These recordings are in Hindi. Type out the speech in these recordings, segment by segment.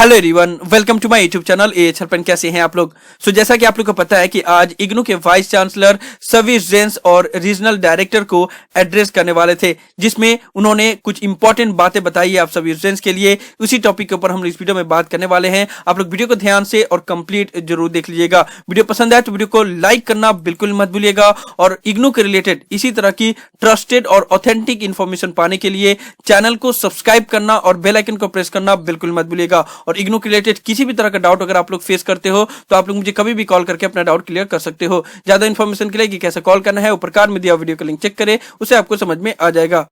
Hello everyone, welcome to my YouTube channel A H help. कैसे हैं आप लोग? जैसा कि आप लोग को पता है कि आज इग्नू के वाइस चांसलर सभी रेंस और रीजनल डायरेक्टर को एड्रेस करने वाले थे, जिसमें उन्होंने कुछ इंपॉर्टेंट बातें बताई है आप सभी रेंस के लिए। उसी टॉपिक के ऊपर हम इस वीडियो में बात करने वाले हैं। आप लोग वीडियो को ध्यान से और कंप्लीट जरूर देख लीजिएगा। वीडियो पसंद आए तो वीडियो को लाइक करना बिल्कुल मत भूलिएगा, और इग्नू के रिलेटेड इसी तरह की ट्रस्टेड और ऑथेंटिक इन्फॉर्मेशन पाने के लिए चैनल को सब्सक्राइब करना और बेल आइकन को प्रेस करना बिल्कुल मत भूलिएगा। और इग्नू के रिलेटेड किसी भी तरह का डाउट अगर आप लोग फेस करते हो तो आप लोग मुझे कभी भी कॉल करके अपना डाउट क्लियर कर सकते हो। ज्यादा इन्फॉर्मेशन के लिए कि कैसे कॉल करना है ऊपर कार्ड में दिया वीडियो का लिंक चेक करें, उसे आपको समझ में आ जाएगा।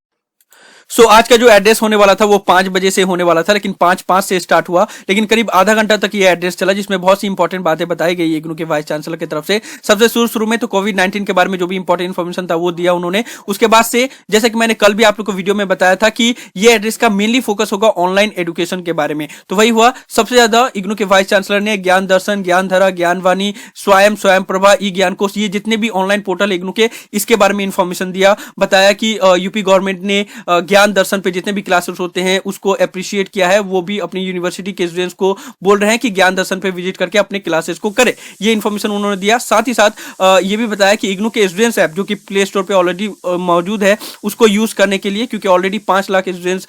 आज का जो एड्रेस होने वाला था वो 5 बजे से होने वाला था, लेकिन 5:05 से स्टार्ट हुआ, लेकिन करीब आधा घंटा तक ये एड्रेस चला, जिसमें बहुत सी इंपॉर्टेंट बातें बताई गई इग्नू के वाइस चांसलर की तरफ से। सबसे शुरू में तो कोविड-19 के बारे में जो भी इंपॉर्टेंट इन्फॉर्मेशन था वो दिया उन्होंने। उसके बाद से जैसे कि मैंने कल भी आप लोग को वीडियो में बताया था कि ये एड्रेस का मेनली फोकस होगा ऑनलाइन एजुकेशन के बारे में, तो वही हुआ। सबसे ज्यादा इग्नू के वाइस चांसलर ने ज्ञान दर्शन, ज्ञानधारा, ज्ञानवाणी, स्वयं प्रभा, ई ज्ञान कोश, ये जितने भी ऑनलाइन पोर्टल इग्नू के, इसके बारे में इंफॉर्मेशन दिया। बताया कि यूपी गवर्नमेंट ने ज्ञान दर्शन पे जितने भी क्लासेस होते हैं उसको अप्रिशिएट किया है। वो भी अपनी यूनिवर्सिटी के स्टूडेंट्स को बोल रहे हैं कि ज्ञान दर्शन पे विजिट करके अपने क्लासेस को करें। ये इन्फॉर्मेशन उन्होंने दिया। साथ ही साथ ये भी बताया कि इग्नू के स्टूडेंट्स ऐप जो कि प्ले स्टोर पे ऑलरेडी मौजूद है उसको यूज करने के लिए, क्योंकि already 5 lakh students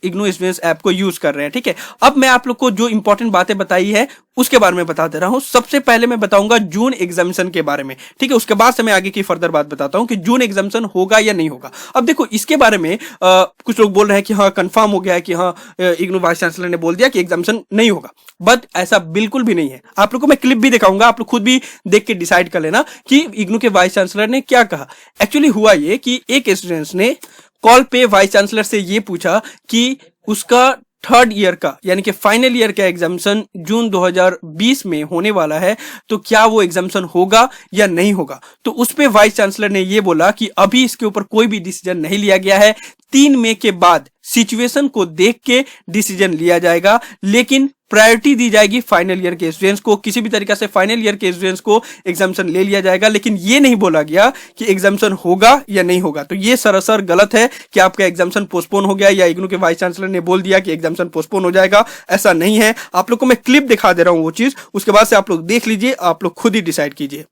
IGNOU students app को यूज कर रहे हैं। ठीक है, अब मैं आप लोग को जो इंपॉर्टेंट बातें बताई है उसके बारे में बता दे रहा हूं। सबसे पहले मैं बताऊंगा जून एग्जामिनेशन के बारे में, ठीक है। उसके बाद से मैं आगे की फर्दर बात बताता हूं कि जून एग्जामिनेशन होगा या नहीं होगा। अब देखो, इसके बारे में कुछ लोग बोल रहे हैं कि हाँ कंफर्म हो गया है, कि हाँ इग्नू वाइस चांसलर ने बोल दिया कि एग्जामिनेशन नहीं होगा, बट ऐसा बिल्कुल भी नहीं है। आप लोग को मैं क्लिप भी दिखाऊंगा, आप लोग खुद भी देख के डिसाइड कर लेना कि इग्नू के वाइस चांसलर ने क्या कहा। एक्चुअली हुआ ये कि एक स्टूडेंट्स ने कॉल पे वाइस चांसलर से ये पूछा कि उसका थर्ड ईयर का यानी कि फाइनल ईयर का एग्जामिनेशन जून 2020 में होने वाला है, तो क्या वो एग्जामिनेशन होगा या नहीं होगा। तो उस पे वाइस चांसलर ने ये बोला कि अभी इसके ऊपर कोई भी डिसीजन नहीं लिया गया है, 3 मई के बाद सिचुएशन को देख के डिसीजन लिया जाएगा, लेकिन प्रायोरिटी दी जाएगी फाइनल ईयर के स्टूडेंट्स को। किसी भी तरीके से फाइनल ईयर के स्टूडेंट्स को एग्जामिनेशन ले लिया जाएगा, लेकिन ये नहीं बोला गया कि एग्जामिनेशन होगा या नहीं होगा। तो ये सरासर गलत है कि आपका एग्जामिनेशन पोस्टपोन हो गया या इग्नू के वाइस चांसलर ने बोल दिया कि एग्जामिनेशन पोस्टपोन हो जाएगा। ऐसा नहीं है। आप लोग को मैं क्लिप दिखा दे रहा हूं वो चीज, उसके बाद से आप लोग देख लीजिए, आप लोग खुद ही डिसाइड कीजिए।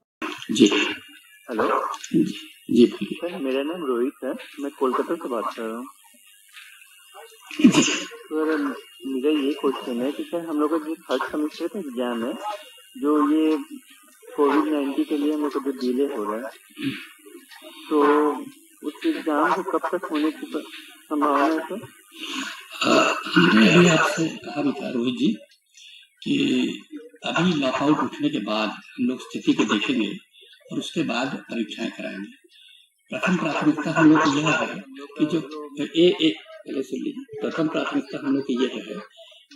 जी हेलो जी सर, मेरा नाम रोहित है, मैं कोलकाता से बात कर रहा हूँ। सर मेरा ये क्वेश्चन है कि सर हम लोग का जो थर्ड सेमेस्टर का एग्जाम है, जो ये कोविड-19 के लिए हम लोग का जो डिले हो रहा है, तो उस एग्जाम को कब तक होने की संभावना है सर? हमने अभी आपसे कहा भी था रोहित जी कि अभी लॉकआउट उठने के बाद हम लोग स्थिति को देखेंगे और उसके बाद परीक्षाएं कराएंगे। प्रथम प्राथमिकता हम लोग की यह है कि जो पहले सुन लीजिए, प्रथम प्राथमिकता हम लोग की यह है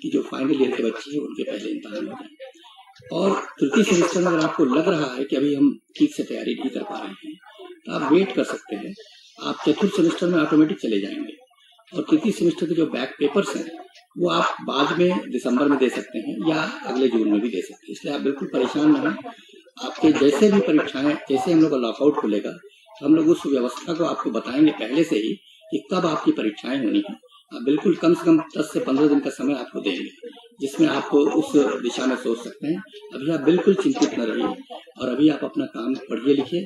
कि जो फाइनल ईयर के बच्चे हैं उनके पहले इम्तहान हो जाए। और तृतीय सेमेस्टर में अगर आपको लग रहा है कि अभी हम ठीक से तैयारी नहीं कर पा रहे हैं तो आप वेट कर सकते हैं। आप चतुर्थ सेमेस्टर में ऑटोमेटिक चले जाएंगे, और तृतीय सेमेस्टर के जो बैक पेपर्स हैं वो आप बाद में दिसंबर में दे सकते हैं या अगले जून में भी दे सकते हैं। इसलिए आप बिल्कुल परेशान न हों। आपके जैसे भी परीक्षाएं, जैसे हम लोग का लॉकआउट खुलेगा तो हम लोग उस व्यवस्था को आपको बताएंगे पहले से ही कि कब आपकी परीक्षाएं होनी है। आप बिल्कुल कम से कम 10 से 15 दिन का समय आपको देंगे, जिसमें आप उस दिशा में सोच सकते हैं। अभी आप बिल्कुल चिंतित न रहिए, और अभी आप अपना काम पढ़िए लिखिए,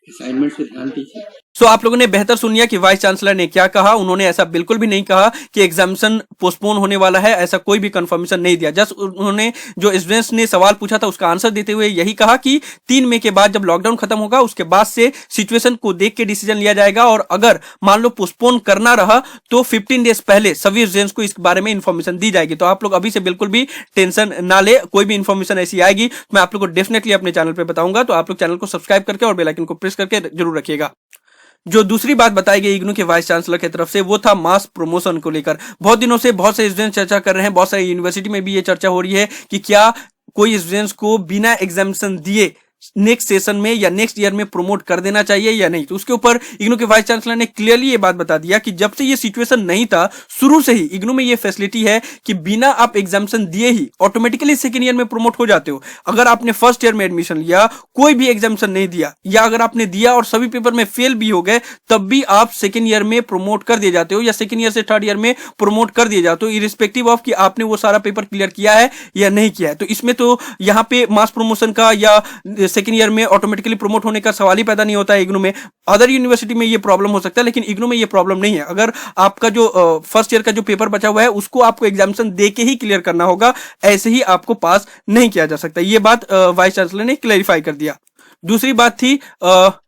असाइनमेंट्स पे ध्यान दीजिए। आप लोगों ने बेहतर सुन लिया कि वाइस चांसलर ने क्या कहा। उन्होंने ऐसा बिल्कुल भी नहीं कहा कि एग्जामिनेशन पोस्टपोन होने वाला है, ऐसा कोई भी कंफर्मेशन नहीं दिया। जस्ट उन्होंने जो स्टूडेंट्स ने सवाल पूछा था उसका आंसर देते हुए यही कहा कि 3 मई के बाद जब लॉकडाउन खत्म होगा उसके बाद से सिचुएशन को देख के डिसीजन लिया जाएगा, और अगर मान लो पोस्टपोन करना रहा तो 15 डेज पहले सभी स्टूडेंट्स को इस बारे में इंफॉर्मेशन दी जाएगी। तो आप लोग अभी से बिल्कुल भी टेंशन ना ले। कोई भी इंफॉर्मेशन ऐसी आएगी तो मैं आप लोग को डेफिनेटली अपने चैनल पर बताऊंगा, तो आप लोग चैनल को सब्सक्राइब करके और बेल आइकन को प्रेस करके जरूर रखिएगा। जो दूसरी बात बताई गई इग्नू के वाइस चांसलर की तरफ से वो था मास प्रमोशन को लेकर। बहुत दिनों से बहुत से स्टूडेंट चर्चा कर रहे हैं, बहुत सारी यूनिवर्सिटी में भी ये चर्चा हो रही है कि क्या कोई स्टूडेंट्स को बिना एग्जामिनेशन दिए नेक्स्ट सेशन में या नेक्स्ट ईयर में प्रमोट कर देना चाहिए या नहीं। तो उसके ऊपर इग्नू के वाइस चांसलर ने क्लियरली ये बात बता दिया कि जब से ये सिचुएशन नहीं था, शुरू से ही इग्नू में ये फैसिलिटी है कि बिना आप एग्जामिनेशन दिए ही ऑटोमेटिकली सेकेंड ईयर में प्रमोट हो जाते हो। अगर आपने फर्स्ट ईयर में एडमिशन लिया, कोई भी एग्जामिनेशन नहीं दिया, या अगर आपने दिया और सभी पेपर में फेल भी हो गए, तब भी आप सेकेंड ईयर में प्रमोट कर दिए जाते हो, या सेकेंड ईयर से थर्ड ईयर में प्रमोट कर दिए जाते हो, इरिस्पेक्टिव ऑफ कि आपने वो सारा पेपर क्लियर किया है या नहीं किया है। तो इसमें तो यहाँ पे मास प्रमोशन का या सेकेंड ईयर में ऑटोमेटिकली प्रमोट होने का सवाल ही पैदा नहीं होता है इग्नू में। अदर यूनिवर्सिटी में ये प्रॉब्लम हो सकता है, लेकिन इग्नू में ये प्रॉब्लम नहीं है। अगर आपका जो फर्स्ट ईयर का जो पेपर बचा हुआ है उसको आपको एग्जामिनेशन दे के ही क्लियर करना होगा, ऐसे ही आपको पास नहीं किया जा सकता। ये बात वाइस चांसलर ने क्लैरिफाई कर दिया। दूसरी बात थी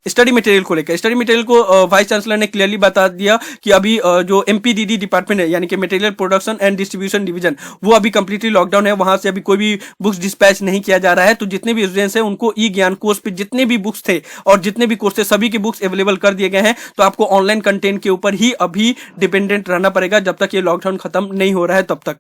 स्टडी मटेरियल को लेकर। स्टडी मटेरियल को वाइस चांसलर ने क्लियरली बता दिया कि अभी जो एमपीडीडी डिपार्टमेंट है, यानी कि material production and distribution division, वो अभी कंप्लीटली लॉकडाउन है, वहां से अभी कोई भी बुक्स डिस्पैच नहीं किया जा रहा है। तो जितने भी स्टूडेंट्स हैं उनको ई ज्ञान कोर्स पे जितने भी बुक्स थे और जितने भी कोर्स थे सभी के बुक्स अवेलेबल कर दिए गए हैं। तो आपको ऑनलाइन कंटेंट के ऊपर ही अभी डिपेंडेंट रहना पड़ेगा जब तक ये लॉकडाउन खत्म नहीं हो रहा है तब तक।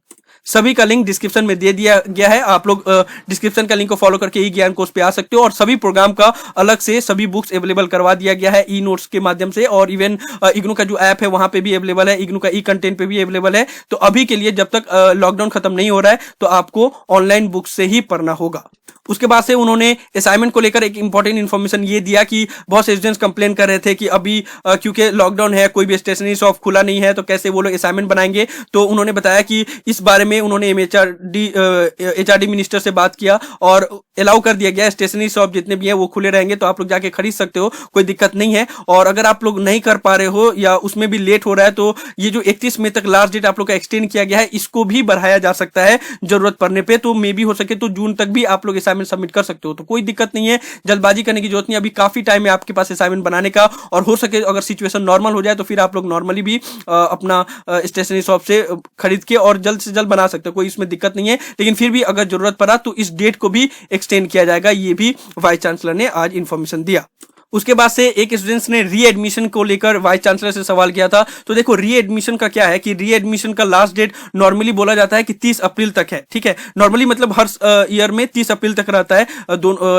सभी का लिंक डिस्क्रिप्शन में दे दिया गया है, आप लोग डिस्क्रिप्शन का लिंक को फॉलो करके ई ज्ञान कोर्स पे आ सकते हो। और सभी प्रोग्राम का अलग से सभी बुक्स अवेलेबल करवा दिया गया है ई नोट्स के माध्यम से, और इवन इग्नू का जो ऐप है वहां पे भी अवेलेबल है, इग्नू का ई कंटेंट पे भी अवेलेबल है। तो अभी के लिए जब तक लॉकडाउन खत्म नहीं हो रहा है तो आपको ऑनलाइन बुक्स से ही पढ़ना होगा। उसके बाद से उन्होंने असाइनमेंट को लेकर एक इंपॉर्टेंट इन्फॉर्मेशन ये दिया कि बहुत से स्टूडेंट्स कंप्लेन कर रहे थे कि अभी क्योंकि लॉकडाउन है, कोई भी स्टेशनरी शॉप खुला नहीं है, तो कैसे वो लोग असाइनमेंट बनाएंगे। तो उन्होंने बताया कि इस बारे में उन्होंने एचआरडी मिनिस्टर से बात किया और अलाउ कर दिया गया, स्टेशनरी शॉप जितने भी हैं वो खुले रहेंगे, तो आप लोग जाके खरीद सकते हो, कोई दिक्कत नहीं है। और अगर आप लोग नहीं कर पा रहे हो या उसमें भी लेट हो रहा है तो ये जो 31 मई तक लास्ट डेट आप लोग का एक्सटेंड किया गया है, इसको भी बढ़ाया जा सकता है जरूरत पड़ने पे। तो मे भी हो सके तो जून तक भी आप लोग असाइनमेंट सबमिट कर सकते हो, तो कोई दिक्कत नहीं है, जल्दबाजी करने की जरूरत नहीं। अभी काफी टाइम है आपके पास असाइनमेंट बनाने का, और हो सके अगर सिचुएशन नॉर्मल हो जाए तो फिर आप लोग नॉर्मली भी अपना स्टेशनरी शॉप से खरीद के और जल्द से जल्द बना सकते हो, कोई इसमें दिक्कत नहीं है। लेकिन फिर भी अगर जरूरत पड़ा तो इस डेट को भी एक्सटेंड किया जाएगा, ये भी वाइस चांसलर ने आज इंफॉर्मेशन दिया। उसके बाद से एक स्टूडेंट्स ने री एडमिशन को लेकर वाइस चांसलर से सवाल किया था। तो देखो री एडमिशन का क्या है कि री एडमिशन का लास्ट डेट नॉर्मली बोला जाता है कि 30 अप्रैल तक है, ठीक है। नॉर्मली मतलब हर ईयर में 30 अप्रैल तक रहता है,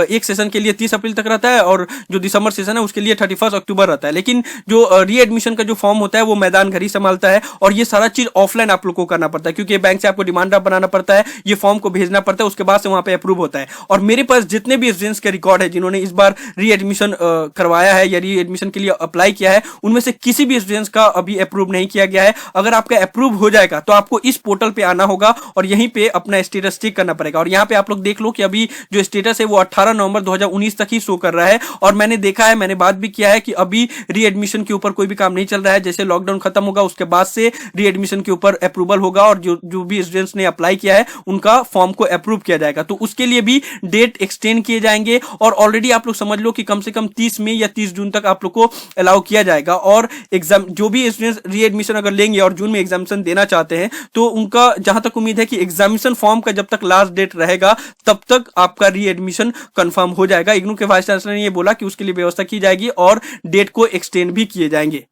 एक सेशन के लिए 30 अप्रैल तक रहता है, और जो दिसंबर सेशन है उसके लिए 31 अक्टूबर रहता है। लेकिन जो री एडमिशन का जो फॉर्म होता है वो मैदान घर ही संभालता है, और ये सारा चीज ऑफलाइन आप लोग को करना पड़ता है, क्योंकि बैंक से आपको डिमांड ड्राफ्ट बनाना पड़ता है, ये फॉर्म को भेजना पड़ता है, उसके बाद से वहां पे अप्रूव होता है। और मेरे पास जितने भी स्टूडेंट्स के रिकॉर्ड है जिन्होंने इस बार री एडमिशन करवाया है, री एडमिशन के लिए अप्लाई किया है, उनमें से किसी भी स्टूडेंट्स का अभी अप्रूव नहीं किया गया है। अगर आपका अप्रूव हो जाएगा तो आपको इस पोर्टल पे आना होगा और यहीं पे अपना स्टेटस चेक करना पड़ेगा। और यहाँ पे आप लोग देख लो कि अभी जो स्टेटस है वो 18 नवंबर 2019 तक ही शो कर रहा है। और मैंने देखा है, मैंने बात भी किया है कि अभी री एडमिशन के ऊपर कोई भी काम नहीं चल रहा है। जैसे लॉकडाउन खत्म होगा उसके बाद से री एडमिशन के ऊपर अप्रूवल होगा, और जो भी स्टूडेंट्स ने अप्लाई किया है उनका फॉर्म को अप्रूव किया जाएगा। तो उसके लिए भी डेट एक्सटेंड किए जाएंगे, और ऑलरेडी आप लोग समझ लो कि कम से कम 30 मई या 30 जून तक आप लोग को अलाउ किया जाएगा। और एग्जाम जो भी स्टूडेंट्स री एडमिशन अगर लेंगे और जून में एग्जामिनेशन देना चाहते हैं तो उनका जहां तक उम्मीद है कि एग्जामिनेशन फॉर्म का जब तक लास्ट डेट रहेगा तब तक आपका री एडमिशन कंफर्म हो जाएगा। इग्नू के वाइस चांसलर ने ये बोला कि उसके लिए व्यवस्था की जाएगी और डेट को एक्सटेंड भी किए जाएंगे।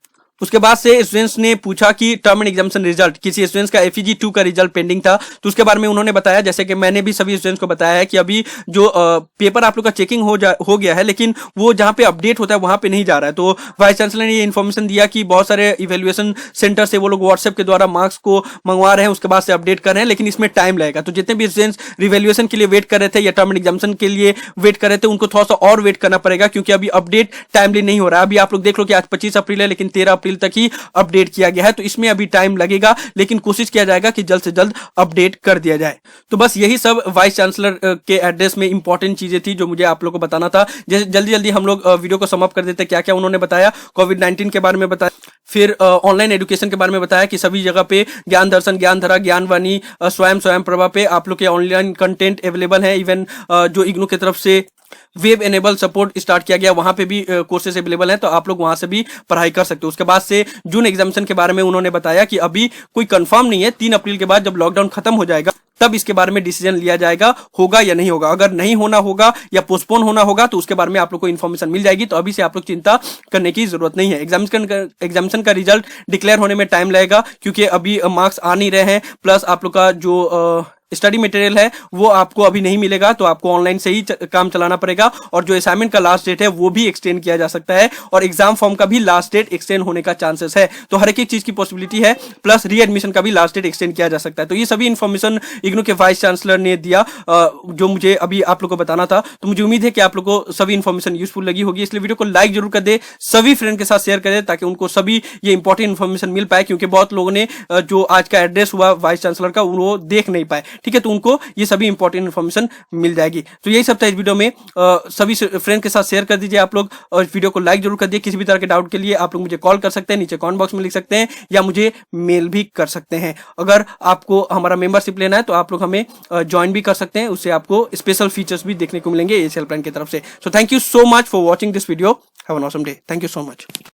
उसके बाद से स्टूडेंट्स ने पूछा कि टर्म एंड एग्जामिनेशन रिजल्ट, किसी स्टूडेंट्स का एफईजी 2 का रिजल्ट पेंडिंग था, तो उसके बारे में उन्होंने बताया, जैसे कि मैंने भी सभी स्टूडेंट्स को बताया है कि अभी जो पेपर आप लोग का चेकिंग हो गया है, लेकिन वो जहां पे अपडेट होता है वहां पे नहीं जा रहा है। तो वाइस चांसलर ने ये इन्फॉर्मेशन दिया कि बहुत सारे इवेल्युएशन सेंटर से वो लोग व्हाट्सएप के द्वारा मार्क्स को मंगवा रहे हैं, उसके बाद से अपडेट कर रहे हैं, लेकिन इसमें टाइम लगेगा। तो जितने भी स्टूडेंट्स रिवेल्युएशन के लिए वेट कर रहे थे या टर्म एंड एग्जामिनेशन के लिए वेट कर रहे थे, उनको थोड़ा सा और वेट करना पड़ेगा, क्योंकि अभी अपडेट टाइमली नहीं हो रहा है। अभी आप लोग देख लो कि आज 25 अप्रैल है, लेकिन 13 अप्रैल तक ही अपडेट किया गया है, तो इसमें अभी टाइम लगेगा, लेकिन कोशिश किया जाएगा कि जल्द से जल्द अपडेट कर दिया जाए। तो बस यही सब वाइस चांसलर के एड्रेस में इंपॉर्टेंट चीजें थी जो मुझे आप लोगों को बताना था। जैसे जल्दी जल्दी हम लोग वीडियो को समाप्त कर देते, क्या क्या उन्होंने बताया। कोविड-19 के बारे में बताया, फिर ऑनलाइन एजुकेशन के बारे में बताया कि सभी जगह पे ज्ञान दर्शन, ज्ञान धरा, ज्ञानवाणी, स्वयं प्रभा पे आप लोग के ऑनलाइन कंटेंट अवेलेबल है। इवन जो इग्नू की तरफ से वेब एनेबल सपोर्ट स्टार्ट किया गया, वहां पे भी कोर्सेज अवेलेबल हैं, तो आप लोग वहां से भी पढ़ाई कर सकते हो। उसके बाद से जून एग्जामिनेशन के बारे में उन्होंने बताया कि अभी कोई कंफर्म नहीं है, 3 अप्रैल के बाद जब लॉकडाउन खत्म हो जाएगा तब इसके बारे में डिसीजन लिया जाएगा, होगा या नहीं होगा। अगर नहीं होना होगा या पोस्टपोन होना होगा तो उसके बारे में आप लोग को इन्फॉर्मेशन मिल जाएगी। तो अभी से आप लोग चिंता करने की जरूरत नहीं है। एग्जामिनेशन का रिजल्ट डिक्लेयर होने में टाइम लगेगा, क्योंकि अभी मार्क्स आ नहीं रहे हैं, प्लस आप लोग का जो स्टडी मटेरियल है वो आपको अभी नहीं मिलेगा, तो आपको ऑनलाइन से ही काम चलाना पड़ेगा। और जो असाइनमेंट का लास्ट डेट है वो भी एक्सटेंड किया जा सकता है, और एग्जाम फॉर्म का भी लास्ट डेट एक्सटेंड होने का चांसेस है। तो हर एक चीज की पॉसिबिलिटी है, प्लस रीएडमिशन का भी लास्ट डेट एक्सटेंड किया जा सकता है। तो ये सभी इंफॉर्मेशन इग्नू के वाइस चांसलर ने दिया, जो मुझे अभी आप लोग को बताना था। तो मुझे उम्मीद है कि आप लोग को सभी इंफॉर्मेशन यूजफुल लगी होगी, इसलिए वीडियो को लाइक जरूर कर दे, सभी फ्रेंड के साथ शेयर कर दे, ताकि उनको सभी ये इंपॉर्टेंट इंफॉर्मेशन मिल पाए। क्योंकि बहुत लोगों ने जो आज का एड्रेस हुआ वाइस चांसलर का वो देख नहीं पाए, ठीक है, तो उनको ये सभी इंपॉर्टेंट इंफॉर्मेशन मिल जाएगी। तो यही सब था इस वीडियो में, सभी फ्रेंड के साथ शेयर कर दीजिए आप लोग, और वीडियो को लाइक जरूर कर दिए। किसी भी तरह के डाउट के लिए आप लोग मुझे कॉल कर सकते हैं, नीचे कमेंट बॉक्स में लिख सकते हैं, या मुझे मेल भी कर सकते हैं। अगर आपको हमारा मेंबरशिप लेना है तो आप लोग हमें ज्वाइन भी कर सकते हैं, उससे आपको स्पेशल फीचर्स भी देखने को मिलेंगे AHL प्लान की तरफ से। So thank you so much for watching this video, have an awesome day, thank you so much.